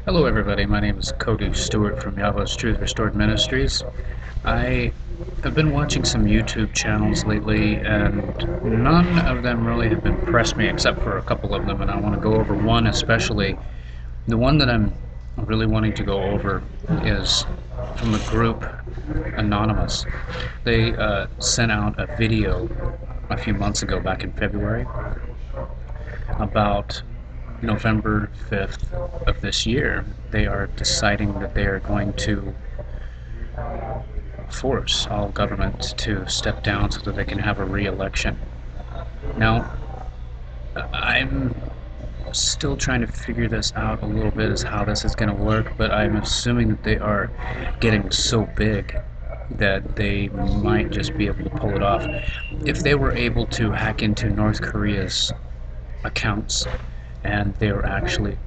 Hello, everybody. My name is Cody Stewart from Yahweh's Truth Restored Ministries. I have been watching some YouTube channels lately, and none of them really have impressed me except for a couple of them, and I want to go over one especially. The one that I'm really wanting to go over is from the group Anonymous. They sent out a video a few months ago, back in February, about November 5th of this year. They are deciding that they are going to force all government to step down so that they can have a re-election. Now, I'm still trying to figure this out a little bit as how this is going to work, but I'm assuming that they are getting so big that they might just be able to pull it off. If they were able to hack into North Korea's accounts and they were actually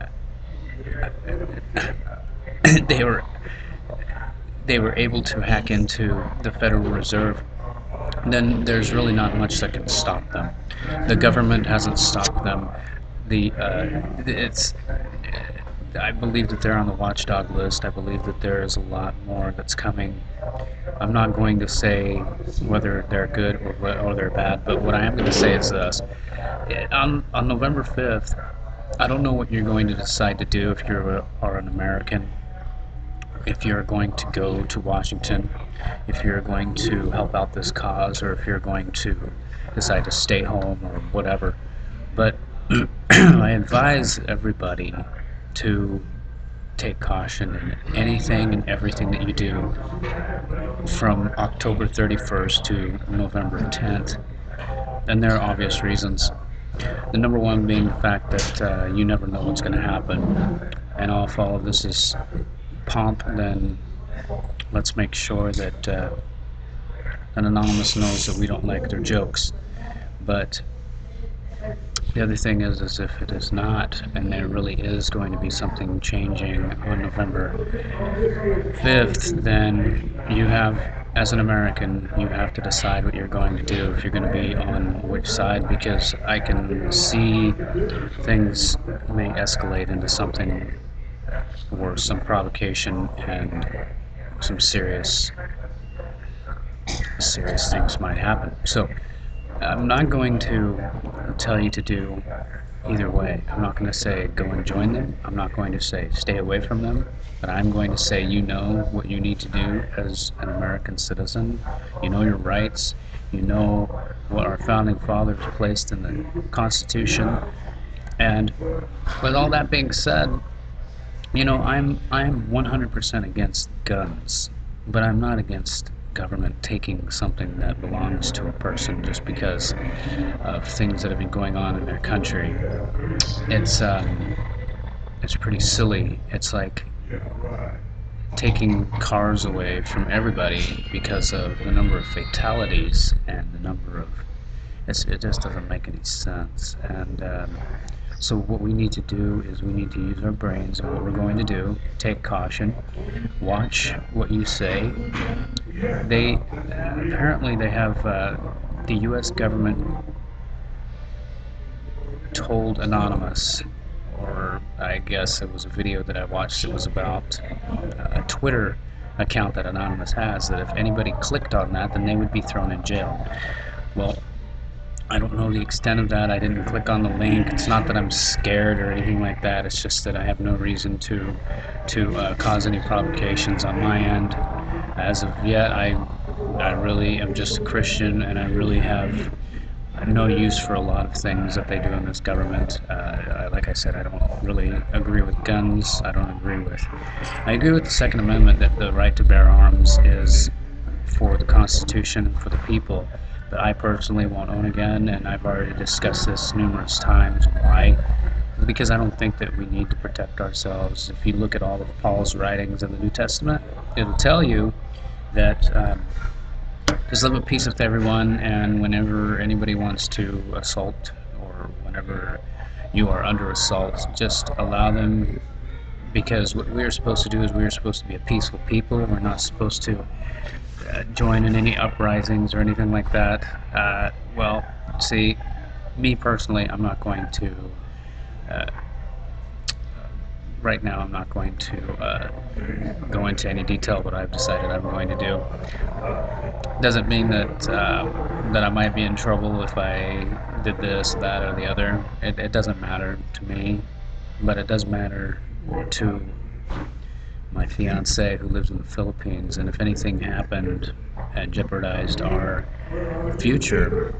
they were they were able to hack into the Federal Reserve, then there's really not much that can stop them. The government hasn't stopped them. It's I believe that they're on the watchdog list. I believe that there is a lot more that's coming. I'm not going to say whether they're good or they're bad, but what I am going to say is this. On November 5th, I don't know what you're going to decide to do if you are an American, if you're going to go to Washington, if you're going to help out this cause, or if you're going to decide to stay home or whatever. But I advise everybody to take caution in anything and everything that you do from October 31st to November 10th. And there are obvious reasons. The number one being the fact that you never know what's going to happen. And if all of this is pomp, then let's make sure that an Anonymous knows that we don't like their jokes. But the other thing is if it is not, and there really is going to be something changing on November 5th, then you have, as an American, you have to decide what you're going to do, if you're going to be on which side, because I can see things may escalate into something worse, some provocation, and some serious things might happen. So I'm not going to tell you to do either way. I'm not going to say go and join them. I'm not going to say stay away from them. But I'm going to say you know what you need to do as an American citizen. You know your rights. You know what our founding fathers placed in the Constitution. And with all that being said, I'm 100% against guns, but I'm not against government taking something that belongs to a person just because of things that have been going on in their country. It's um, it's pretty silly. It's like taking cars away from everybody because of the number of fatalities and the number of it just doesn't make any sense. And so what we need to do is we need to use our brains, and what we're going to do, take caution, watch what you say. They apparently they have the U.S. government told Anonymous, or I guess it was a video that I watched. It was about a Twitter account that Anonymous has, that if anybody clicked on that, then they would be thrown in jail. Well, I don't know the extent of that. I didn't click on the link. It's not that I'm scared or anything like that. It's just that I have no reason to cause any provocations on my end. As of yet, I really am just a Christian, and I really have no use for a lot of things that they do in this government. Like I said, I don't really agree with guns. I agree with the Second Amendment, that the right to bear arms is for the Constitution, for the people. But I personally won't own a gun, and I've already discussed this numerous times. Why? Because I don't think that we need to protect ourselves. If you look at all of Paul's writings in the New Testament, it'll tell you that just live at peace with everyone, and whenever anybody wants to assault, or whenever you are under assault, just allow them, because what we're supposed to do is we're supposed to be a peaceful people. We're not supposed to join in any uprisings or anything like that. Well, see, me personally, I'm not going to right now I'm not going to go into any detail what I've decided I'm going to do. Doesn't mean that I might be in trouble if I did this, that, or the other. It doesn't matter to me, but it does matter to my fiance who lives in the Philippines. And if anything happened and jeopardized our future,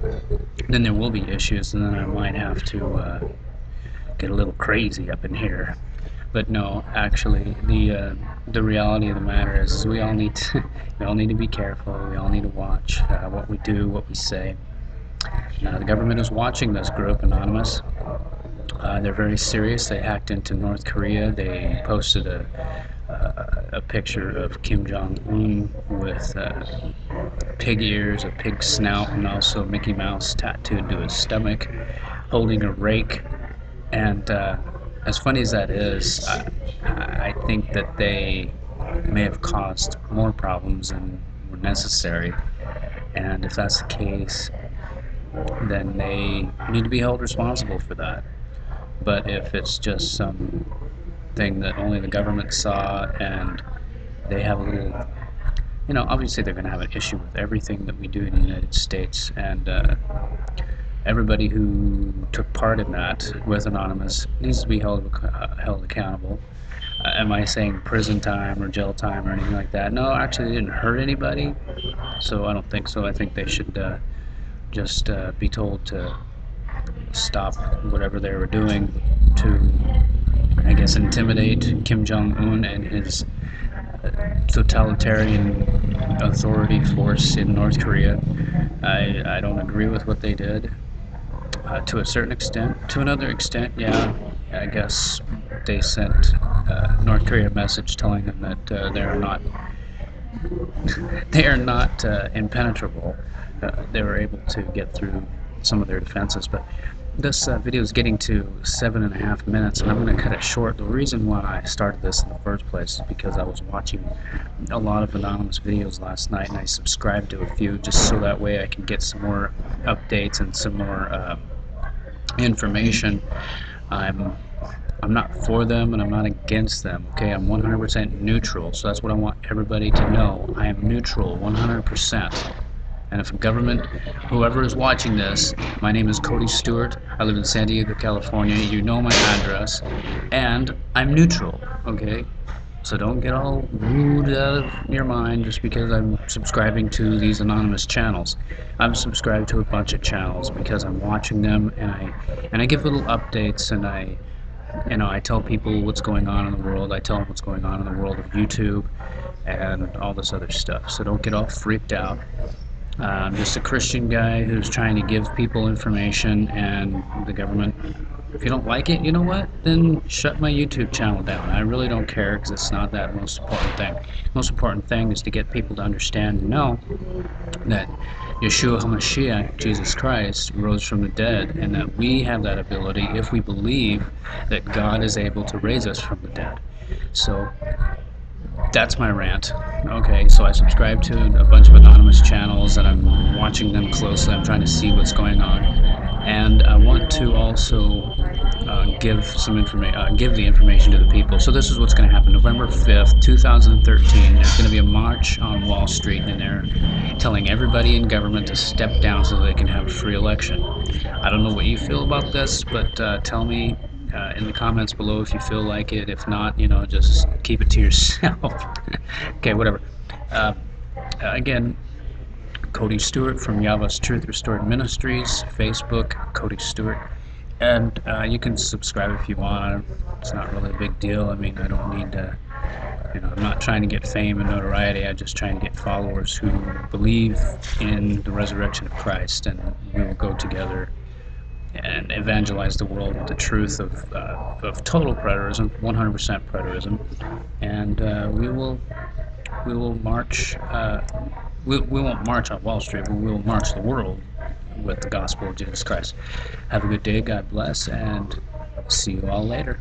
then there will be issues, and then I might have to get a little crazy up in here. But no, actually, the reality of the matter is we all need to we all need to be careful. We all need to watch what we do, what we say. The government is watching this group, Anonymous. They're very serious. They hacked into North Korea. They posted a picture of Kim Jong Un with pig ears, a pig snout, and also Mickey Mouse tattooed to his stomach, holding a rake. And as funny as that is, I think that they may have caused more problems than were necessary. And if that's the case, then they need to be held responsible for that. But if it's just some thing that only the government saw and they have a little, obviously they're going to have an issue with everything that we do in the United States. And everybody who took part in that with Anonymous needs to be held accountable. Am I saying prison time or jail time or anything like that? No, actually, they didn't hurt anybody, so I don't think so. I think they should just be told to stop whatever they were doing to, I guess, intimidate Kim Jong Un and his totalitarian authority force in North Korea. I don't agree with what they did. To a certain extent. To another extent, yeah, I guess they sent North Korea a message telling them that they are not impenetrable. They were able to get through some of their defenses, but this video is getting to 7.5 minutes, and I'm going to cut it short. The reason why I started this in the first place is because I was watching a lot of Anonymous videos last night, and I subscribed to a few just so that way I can get some more updates and some more information. I'm I'm not for them and I'm not against them. Okay, I'm 100% neutral. So that's what I want everybody to know. I am neutral 100%. And if a government, whoever is watching this, my name is Cody Stewart. I live in San Diego, California. You know my address, and I'm neutral. Okay, so don't get all rude out of your mind just because I'm subscribing to these anonymous channels. I'm subscribed to a bunch of channels because I'm watching them, and I give little updates, and I tell people what's going on in the world. I tell them what's going on in the world of YouTube and all this other stuff. So don't get all freaked out. I'm just a Christian guy who's trying to give people information, and the government, if you don't like it, you know what? Then shut my YouTube channel down. I really don't care because it's not that most important thing. Most important thing is to get people to understand and know that Yeshua HaMashiach, Jesus Christ, rose from the dead, and that we have that ability if we believe that God is able to raise us from the dead. So that's my rant. Okay, so I subscribe to a bunch of anonymous channels and I'm watching them closely. I'm trying to see what's going on. And I want to also give the information to the people. So this is what's going to happen. November 5th, 2013, there's going to be a march on Wall Street, and they're telling everybody in government to step down so they can have a free election. I don't know what you feel about this, but tell me in the comments below if you feel like it. If not, just keep it to yourself. Okay, whatever. Again, Cody Stewart from Yahweh's Truth Restored Ministries, Facebook, Cody Stewart. And you can subscribe if you want. It's not really a big deal. I mean, I don't need to, I'm not trying to get fame and notoriety. I'm just trying to get followers who believe in the resurrection of Christ, and we will go together and evangelize the world with the truth of total preterism, 100% preterism, and we will march. We won't march on Wall Street, but we will march the world with the gospel of Jesus Christ. Have a good day. God bless, and see you all later.